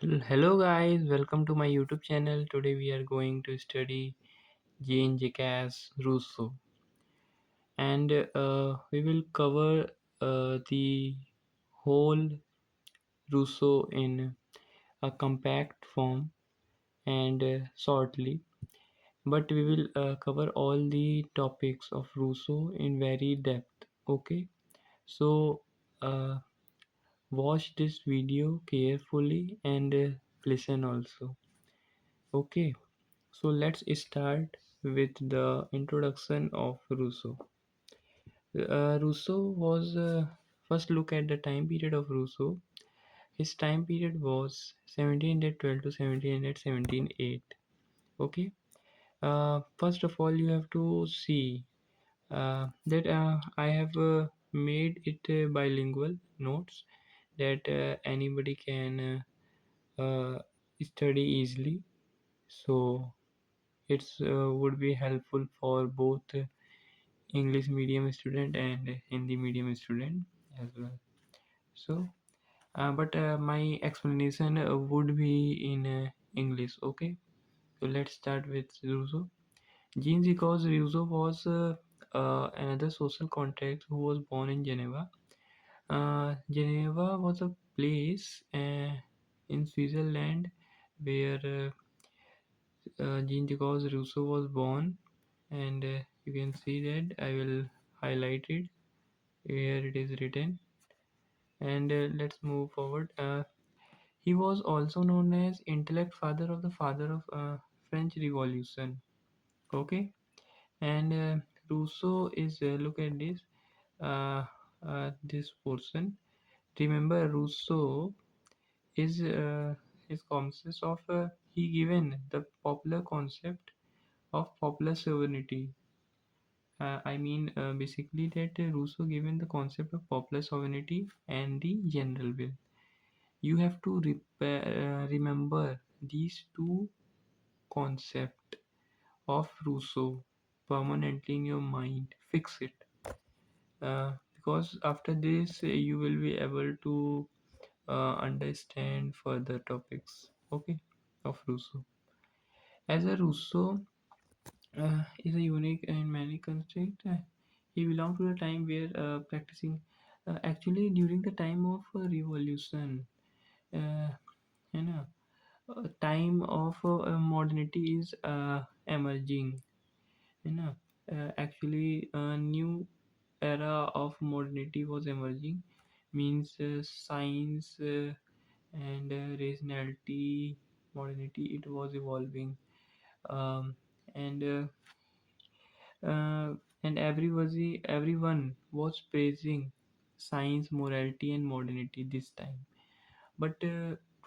Hello guys, welcome to my YouTube channel. Today we are going to study Jean-Jacques Rousseau, and we will cover the whole Rousseau in a compact form and shortly. But we will cover all the topics of Rousseau in very depth. Okay, so uh, watch this video carefully and listen also. Okay. So let's start with the introduction of Rousseau. Rousseau was first look at the time period of Rousseau. His time period was 1712 to 1778. Okay. First of all, you have to see that I have made it bilingual notes that anybody can study easily. So it's would be helpful for both English medium student and Hindi medium student as well. So, but my explanation would be in English. Okay, so let's start with Rousseau. Jean-Jacques Rousseau was another social contact who was born in Geneva. Geneva was a place in Switzerland where Jean-Jacques Rousseau was born, and you can see that I will highlight it here. It is written, and let's move forward. He was also known as intellect father of French Revolution. Okay, and Rousseau is look at this portion. Remember, Rousseau is consists of he given the popular concept of popular sovereignty. Basically that Rousseau given the concept of popular sovereignty and the general will. You have to remember these two concepts of Rousseau permanently in your mind. Fix it. Because after this, you will be able to understand further topics. Okay, of Rousseau. As a Rousseau is a unique in many constraints. He belonged to a time where practicing actually during the time of revolution, uh, you know, time of modernity is emerging. You know, actually, a new era of modernity was emerging. Means science and rationality, modernity. It was evolving, and uh, everyone was praising science, morality, and modernity this time. But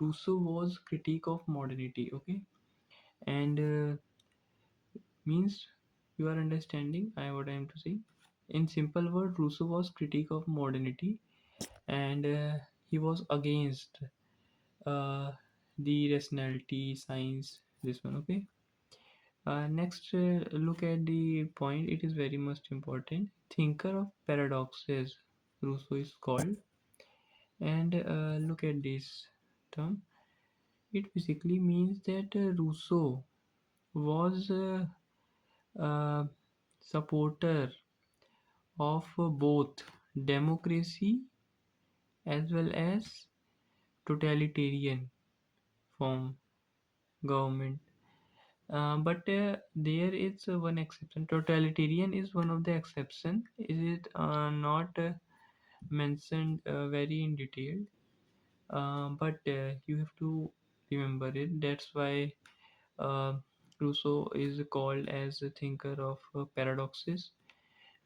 Rousseau was critique of modernity. Okay, and means you are understanding I what I am to say. In simple word, Rousseau was critique of modernity, and he was against uh, the rationality, science. This one. Okay. Next, look at the point. It is very much important. Thinker of paradoxes, Rousseau is called. And look at this term. It basically means that Rousseau was a supporter of both democracy as well as totalitarian form government. But there is one exception. Totalitarian is one of the exception. Is it not mentioned very in detail? But you have to remember it. That's why uh, Rousseau is called as a thinker of paradoxes.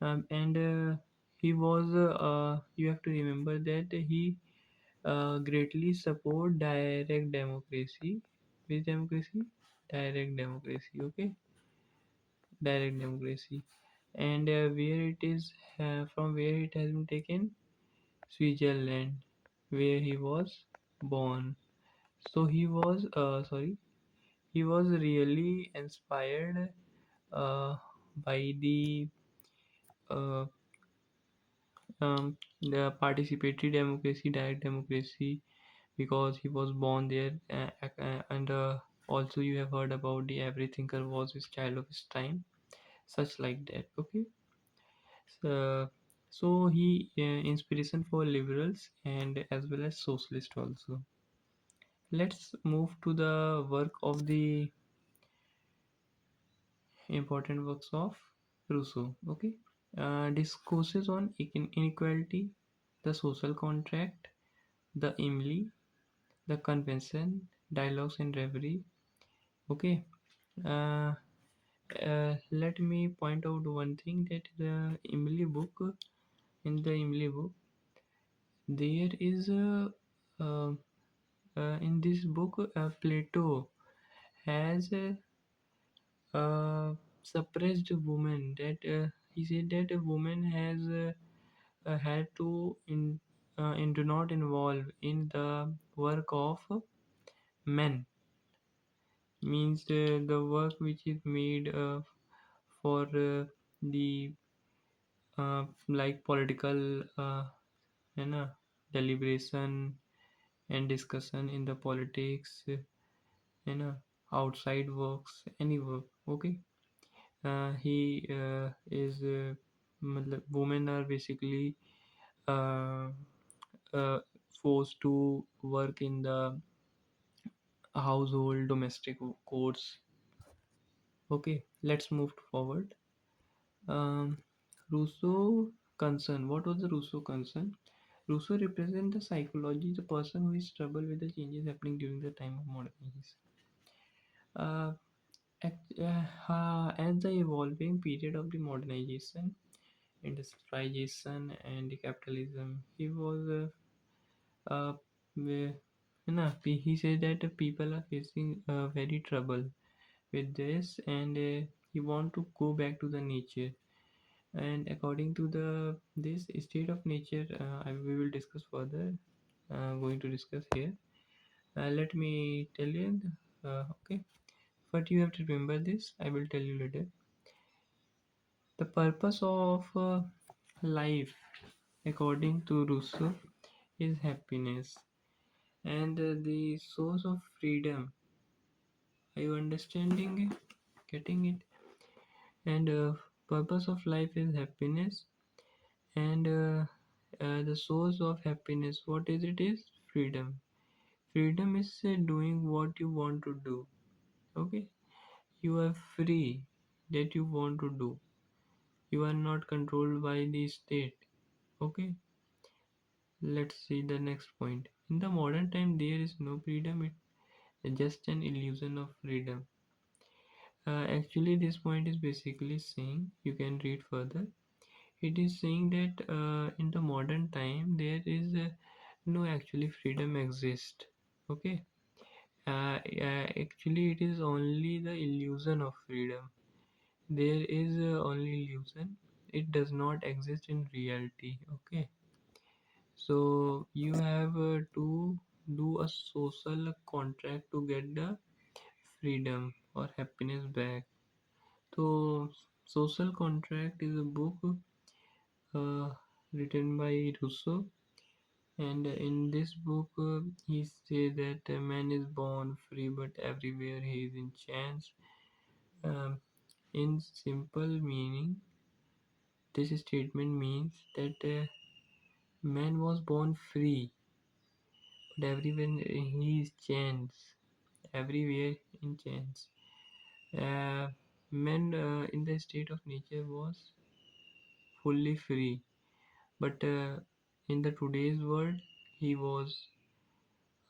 And he was. You have to remember that he greatly support direct democracy. Which democracy? Direct democracy. Okay, direct democracy. And where it is from where it has been taken? Switzerland, where he was born. So he was he was really inspired by uh, the participatory democracy, direct democracy, because he was born there, and also you have heard about the every thinker was his child of his time, such like that. Okay. So he inspiration for liberals and as well as socialist also. Let's move to the work of the important works of Rousseau. Okay. Discourses on inequality, the social contract, the Emily, the convention, dialogues and reverie. Okay. Uh, Let me point out one thing, that the Emily book, in the Emily book, there is a in this book, Plato has suppressed woman. That he said that a woman has had to and do not involve in the work of men, means the work which is made for the like political deliberation and discussion in the politics, outside works, any work. Okay. He is women are basically uh, uh, forced to work in the household domestic course. Okay, let's move forward. um, Rousseau concern, what was the Rousseau concern? Rousseau represents the psychology, the person who is troubled with the changes happening during the time of modernization. uh, as the evolving period of the modernization, industrialization and the capitalism, he was he said that the people are facing very trouble with this, and he want to go back to the nature. And according to the this state of nature, we will discuss further, going to discuss here. Let me tell you, okay, but you have to remember this, I will tell you later. The purpose of life, according to Rousseau, is happiness, and the source of freedom. Are you understanding it? Getting it? And purpose of life is happiness, and the source of happiness, what is it? Is freedom. Freedom is doing what you want to do. Okay, you are free that you want to do. You are not controlled by the state. Okay, let's see the next point. In the modern time, there is no freedom. It's just an illusion of freedom. Actually, this point is basically saying, you can read further. It is saying that in the modern time, there is no actually freedom exists. Okay. Actually, it is only the illusion of freedom. There is only illusion. It does not exist in reality. Okay. So you have to do a social contract to get the freedom or happiness back. So social contract is a book uh, written by Rousseau, and in this book he says that a man is born free, but everywhere he is in chains. Um, in simple meaning, this statement means that man was born free, but everywhere he is chains. Everywhere in chains. Uh, Man in the state of nature was fully free, but in the today's world, he was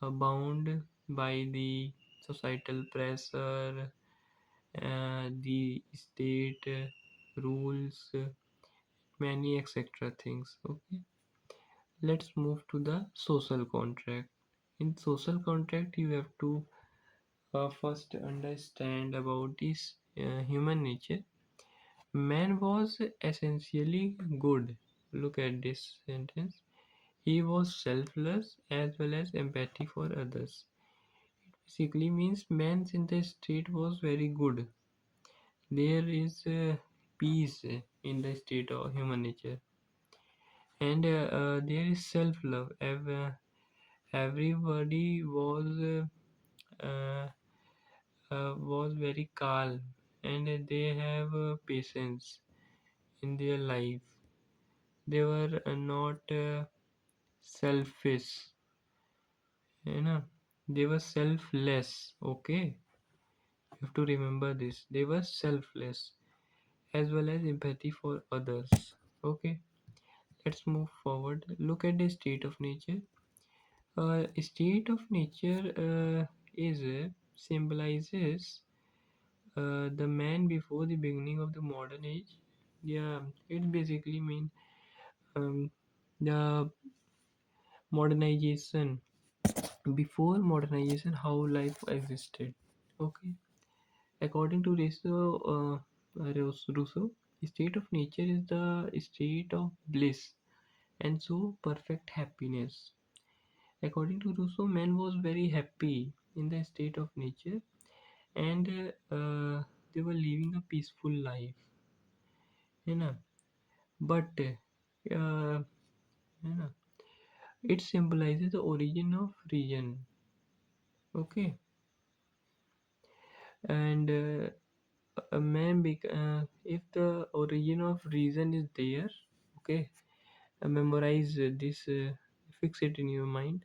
bound by the societal pressure, the state rules, many etc. things. Okay, let's move to the social contract. In social contract, you have to first understand about this human nature. Man was essentially good. Look at this sentence. He was selfless as well as empathy for others. Basically means man in the state was very good. There is peace in the state of human nature, and there is self-love. Everybody was very calm, and they have patience in their life. They were not selfish, you know. They were selfless. Okay, you have to remember this. They were selfless as well as empathy for others. Okay, let's move forward. Look at the state of nature. State of nature is symbolizes the man before the beginning of the modern age. Yeah, it basically means the modernization. Before modernization, how life existed. Okay, according to Rousseau, state of nature is the state of bliss and so perfect happiness. According to Rousseau, man was very happy in the state of nature, and they were living a peaceful life, you know. But you know, it symbolizes the origin of region. Okay, and if the origin of reason is there, okay, memorize this, fix it in your mind.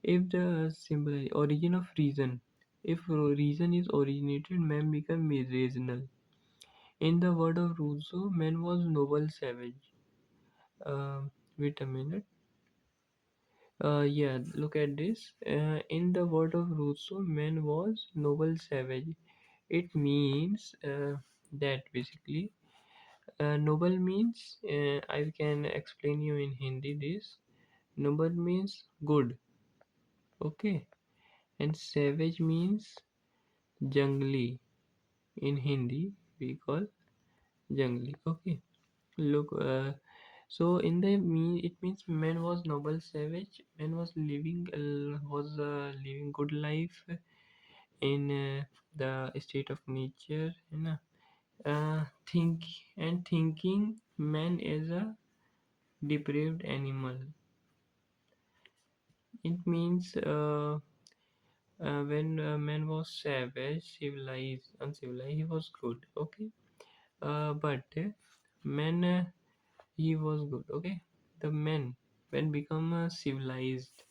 If the symbol origin of reason, if reason is originated, man become rational. In the word of Rousseau, man was noble savage. Wait a minute. Yeah, look at this. In the word of Rousseau, man was noble savage. It means that basically, noble means, I can explain you in Hindi this. Noble means good, okay, and savage means jungly. In Hindi, we call jungly. Okay, look. So in the mean, it means man was noble savage. Man was living good life in the state of nature. You know, think and thinking man is a depraved animal. It means when man was savage, civilized, uncivilized, he was good. Okay, but man, he was good. Okay, the man when become civilized.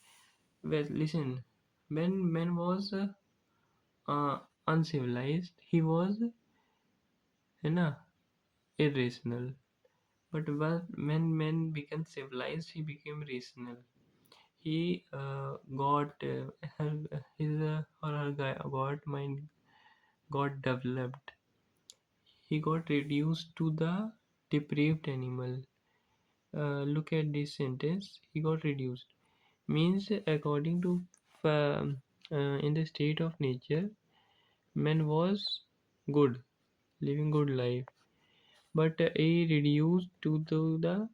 Well, listen, when man was uncivilized, he was, you know, irrational. But when man became civilized, he became rational. He got his or her got mind got developed. He got reduced to the depraved animal. Look at this sentence. He got reduced means according to um, in the state of nature, man was good, living good life, but he reduced to the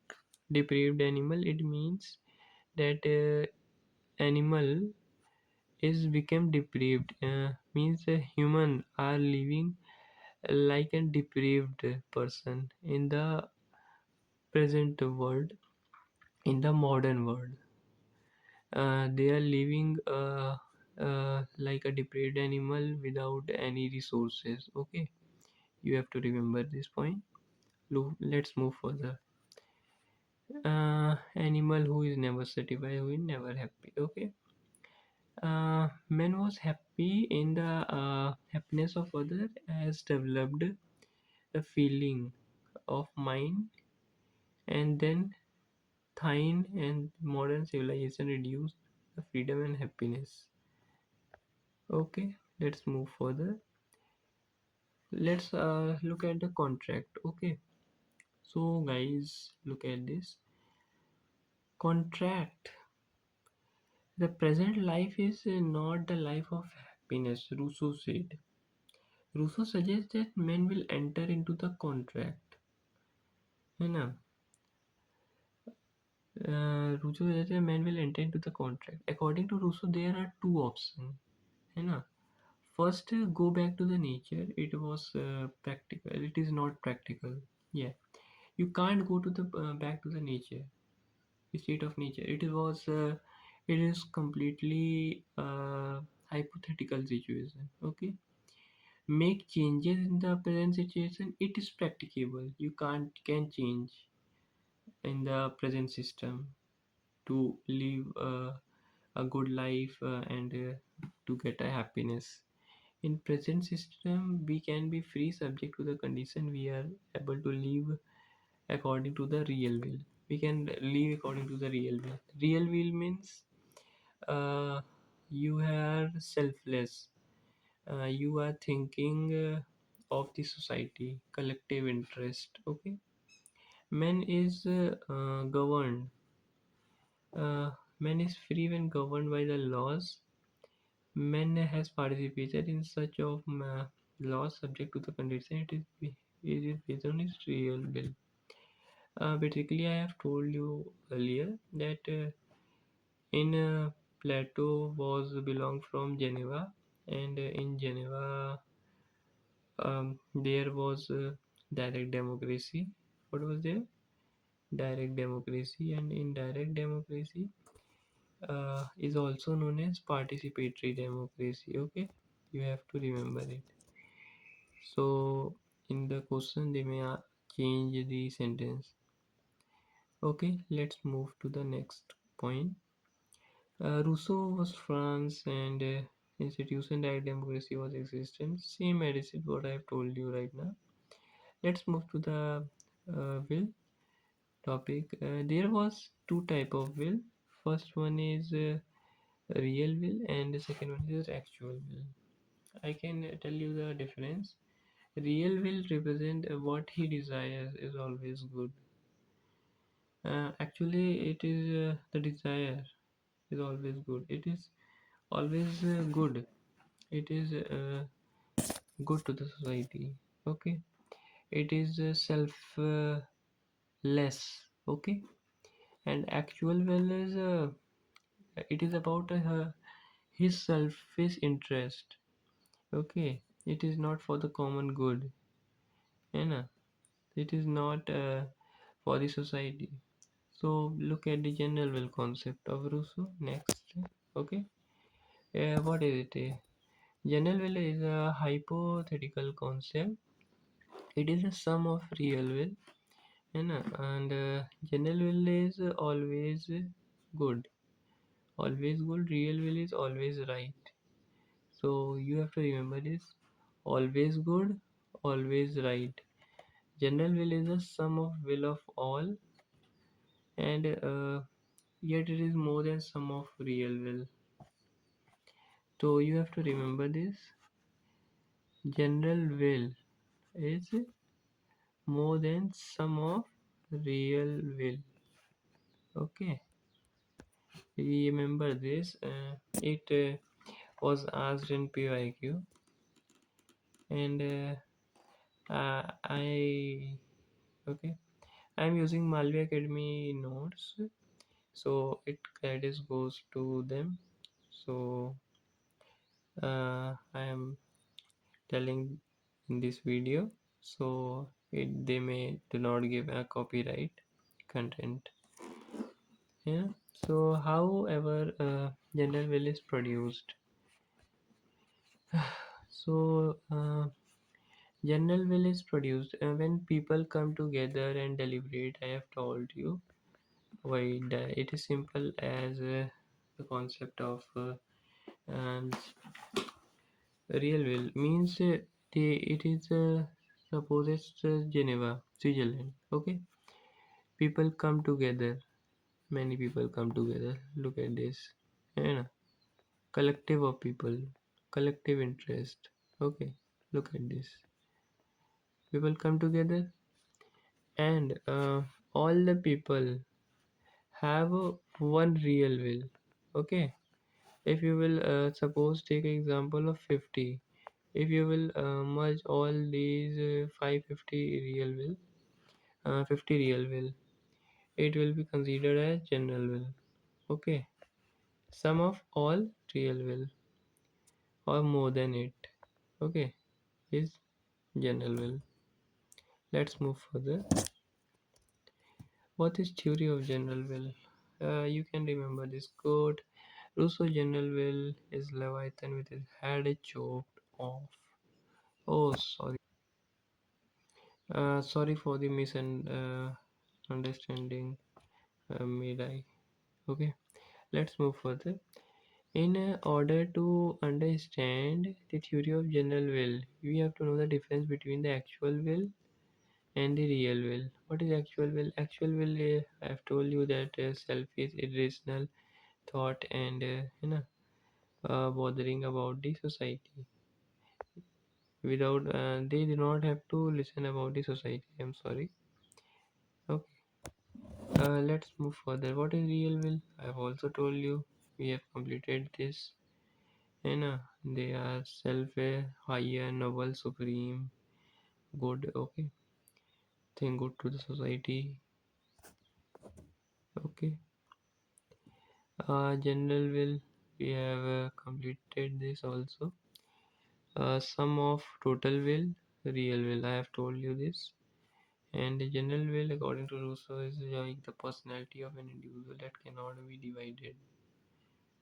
depraved animal. It means that animal is become depraved. Means human are living like a depraved person in the present world, in the modern world. They are living like a depraved animal without any resources. Okay, you have to remember this point. Let's move further. Animal who is never satisfied, who is never happy. Okay, man was happy in the happiness of other, has developed the feeling of mind, and then thine and modern civilization reduced the freedom and happiness. Okay, let's move further. Let's look at the contract. Okay, so guys, look at this contract. The present life is not the life of happiness, Rousseau said. Rousseau suggests that men will enter into the contract, है ना. Rousseau suggests that men will enter into the contract. According to Rousseau, there are two options, है ना. First, go back to the nature. It was practical. It is not practical. Yeah, you can't go to the back to the nature, state of nature. It was It is completely hypothetical situation. Okay, make changes in the present situation. It is practicable. You can change in the present system to live a good life and to get a happiness. In present system, we can be free subject to the condition we are able to live according to the real will. We can live according to the real will. Real will means uh, you are selfless. You are thinking of the society, collective interest. Okay, man is governed. Man is free when governed by the laws. Man has participated in such of laws subject to the condition. It is based on his real will. Basically, I have told you earlier that in Plato was belong from Geneva, and in Geneva there was direct democracy. What was there? Direct democracy, and indirect democracy is also known as participatory democracy. Okay, you have to remember it. So in the question they may change the sentence. Okay, let's move to the next point. Rousseau was France, and institution direct democracy was existent. Same as it what I have told you right now. Let's move to the will topic. There was two type of will. First one is real will, and the second one is actual will. I can tell you the difference. Real will represent what he desires is always good. Actually, it is the desire is always good. It is always good. It is good to the society. Okay, it is less. Okay, and actual will is it is about his selfish interest. Okay, it is not for the common good. You know, it is not for the society. So look at the general will concept of Rousseau next. Okay, what is it? General will is a hypothetical concept. It is a sum of real will, and general will is always good. Always good. Real will is always right. So you have to remember this. Always good, always right. General will is a sum of will of all, and yet it is more than sum of real will. So you have to remember this. General will is more than sum of real will. Okay, remember this. It was asked in PYQ, and I okay. I'm using Malvi Academy notes, so it credits goes to them. So I am telling in this video, so they may do not give a copyright content. Yeah. So however general will is produced. So general will is produced when people come together and deliberate. I have told you why it is simple as the concept of um, real will means it is suppose it's Geneva, Switzerland. Okay, people come together. Many people come together. Look at this. Yeah, collective of people, collective interest. Okay, look at this. People come together, and all the people have one real will. Okay, if you will suppose take example of 50, if you will merge all these 550 real will 50 real will, it will be considered as general will. Okay, sum of all real will or more than it, okay, is general will. Let's move further. What is theory of general will? You can remember this quote: Rousseau general will is Leviathan with his head chopped off. Oh, sorry. Sorry for the misunderstanding. Made I. Okay, let's move further. In order to understand the theory of general will, we have to know the difference between the actual will and the real will. What is actual will? Actual will, I have told you that self is irrational thought and bothering about the society. Without they do not have to listen about the society. I'm sorry. Okay. Let's move further. What is real will? I've also told you. We have completed this. And they are self higher, noble, supreme, good. Okay, think good to the society. Okay. General will, we have completed this also. Sum of total will, real will, I have told you this. And the general will, according to Rousseau, is like the personality of an individual that cannot be divided.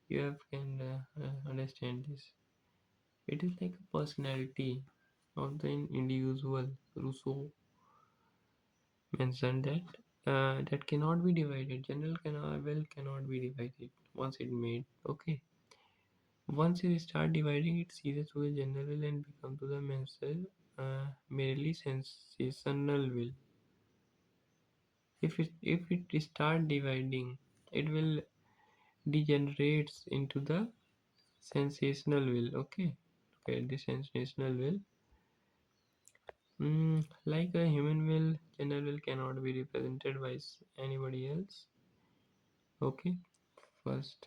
You have can understand this. It is like a personality of the individual. Rousseau mentioned that that cannot be divided. General cannot, will cannot be divided once it made. Okay. Once you start dividing, it ceases to be general will and become to the mental merely sensational will. If it start dividing, it will degenerates into the sensational will. Okay, okay, the sensational will. Like a human will, general will cannot be represented by anybody else. Okay, first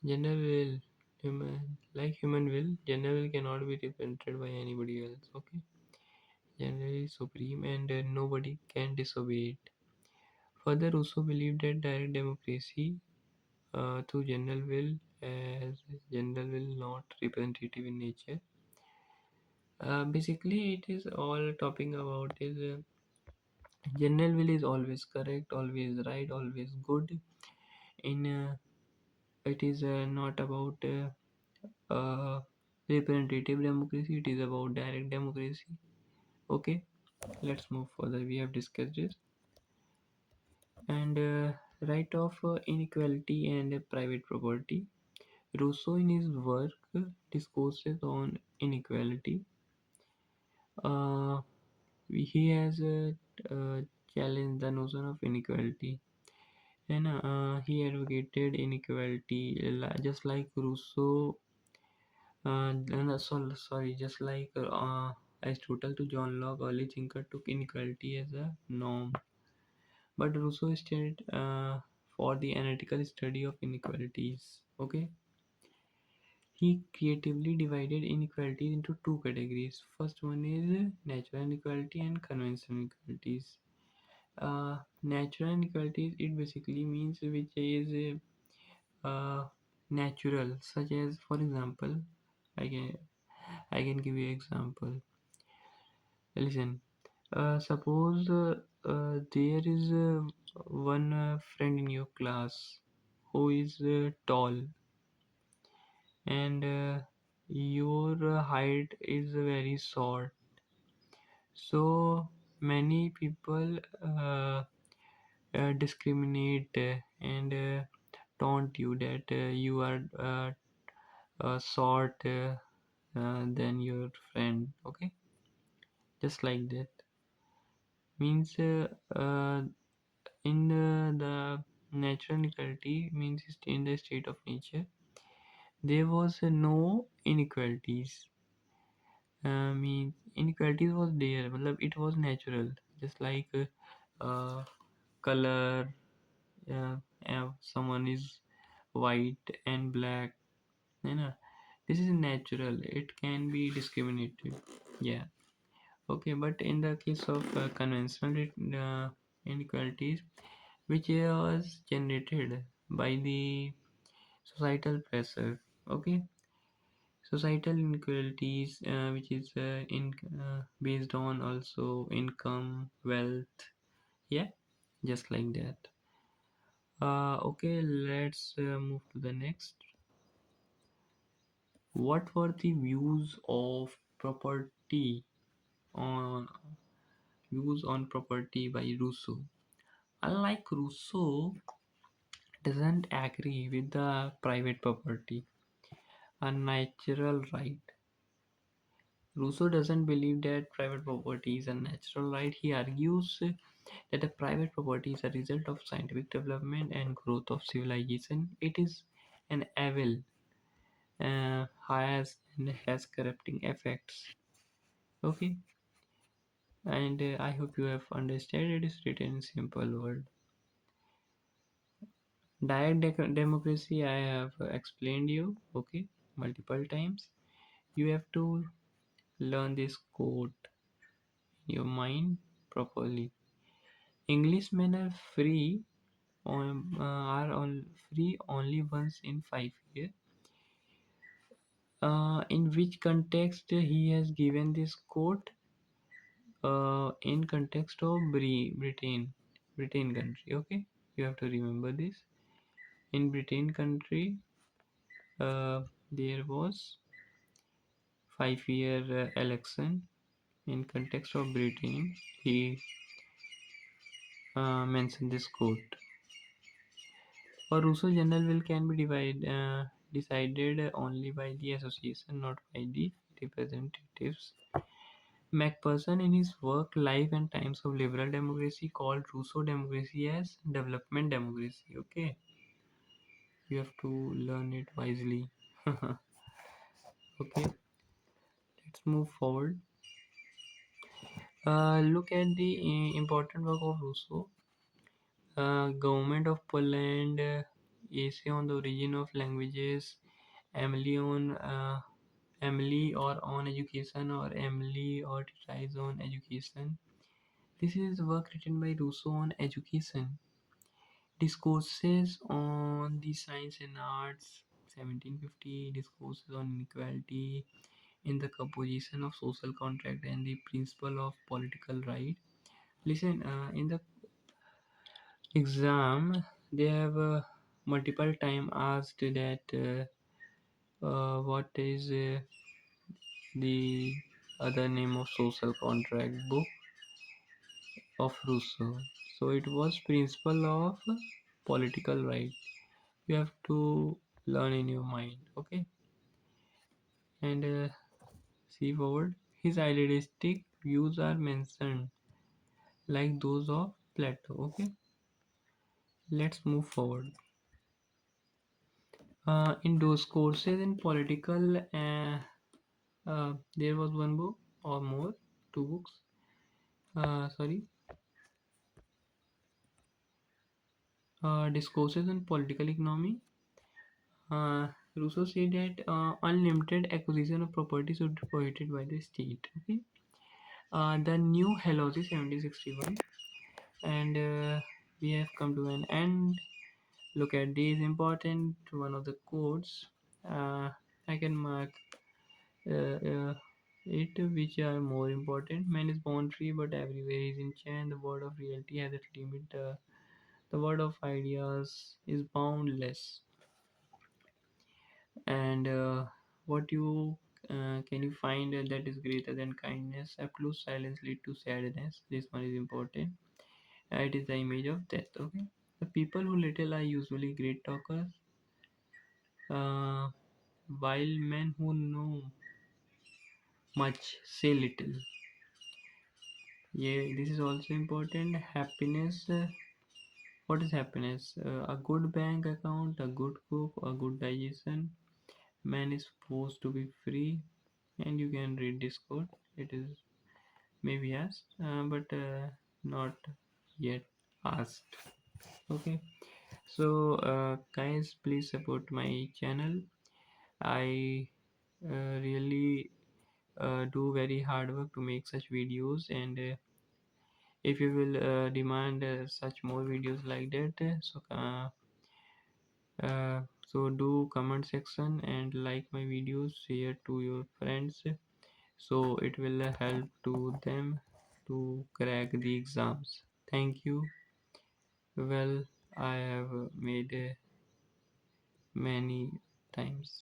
general will, like human will, general will cannot be represented by anybody else. Okay, general is supreme and nobody can disobey it. Further, Rousseau believed that direct democracy through general will, as general will not representative in nature. Basically, it is all talking about is general will is always correct, always right, always good. In it is not about representative democracy. It is about direct democracy. Okay, let's move further. We have discussed this. And right of inequality and private property. Rousseau, in his work, discourses on inequality. Uh, he has challenged the notion of inequality, and he advocated inequality just like Rousseau. No, sorry, just like Aristotle to John Locke, early thinker took inequality as a norm. But Rousseau stood for the analytical study of inequalities. Okay, he creatively divided inequalities into two categories. First one is natural inequality and conventional inequalities. Natural inequalities, it basically means which is natural, such as, for example, I can I can give you example. Listen, suppose there is one friend in your class who is tall, and your height is very short. So many people discriminate and taunt you that you are short than your friend. Okay, just like that. Means in the natural inequality means in the state of nature there was no inequalities. Means inequalities was there, matlab it was natural, just like color. Someone is white and black, you know, this is natural, it can be discriminated. Yeah. Okay, but in the case of conventional inequalities, which was generated by the societal pressure. Okay, societal inequalities, which is in based on also income, wealth. Yeah, just like that. Okay, let's move to the next. What were the on views on property by Rousseau? Unlike Rousseau, doesn't agree with the private property, a natural right. Rousseau doesn't believe that private property is a natural right. He argues that the private property is a result of scientific development and growth of civilization. It is an evil, has corrupting effects. Okay, and I hope you have understood. It is written in simple word. Democracy I have explained you. Okay, multiple times. You have to learn this quote in your mind properly. Englishmen are on free only once in 5 years. In which context he has given this quote? In context of Britain country. Okay, you have to remember this. In Britain country, there was 5 year election. In context of Britain, he mentioned this quote. For Rousseau, general will can be decided only by the association, not by the representatives. Macpherson, in his work Life and Times of Liberal Democracy, called Rousseau democracy as development democracy. Okay, you have to learn it wisely. Okay, let's move forward. Look at the important work of Rousseau. Government of Poland, Essay on the Origin of Languages, Emily on Emily or on Education, or Emily or Tries on Education. This is work written by Rousseau on education. Discourses on the Science and Arts, 1750. Discourses on inequality in the composition of social contract and the principle of political right. Listen, in the exam, they have multiple time asked that what is the other name of social contract book of Rousseau. So it was principle of political right. You have to learn in your mind. Okay, and see forward. His idealistic views are mentioned like those of Plato. Okay, let's move forward. In those courses in political, there was one book or more, two books. Sorry, discourses on political economy. Rousseau said that unlimited acquisition of property should be prohibited by the state. Okay. The new Hellosis 1761, and we have come to an end. Look at these important one of the quotes. I can mark it which are more important. Man is born free, but everywhere is in chain. The word of reality has its limit. The word of ideas is boundless. And what you can you find that is greater than kindness? Absolute silence lead to sadness. This one is important. It is the image of death. Okay, the people who little are usually great talkers, uh, while men who know much say little. Yeah, this is also important. Happiness. What is happiness? A good bank account, a good cook, a good digestion. Man is supposed to be free, and you can read this quote. It is maybe asked, but not yet asked. Okay, so guys, please support my channel. I really do very hard work to make such videos, and if you will demand such more videos like that, so do comment section and like my videos, share to your friends, so it will help to them to crack the exams. Thank you. Well, I have made many times.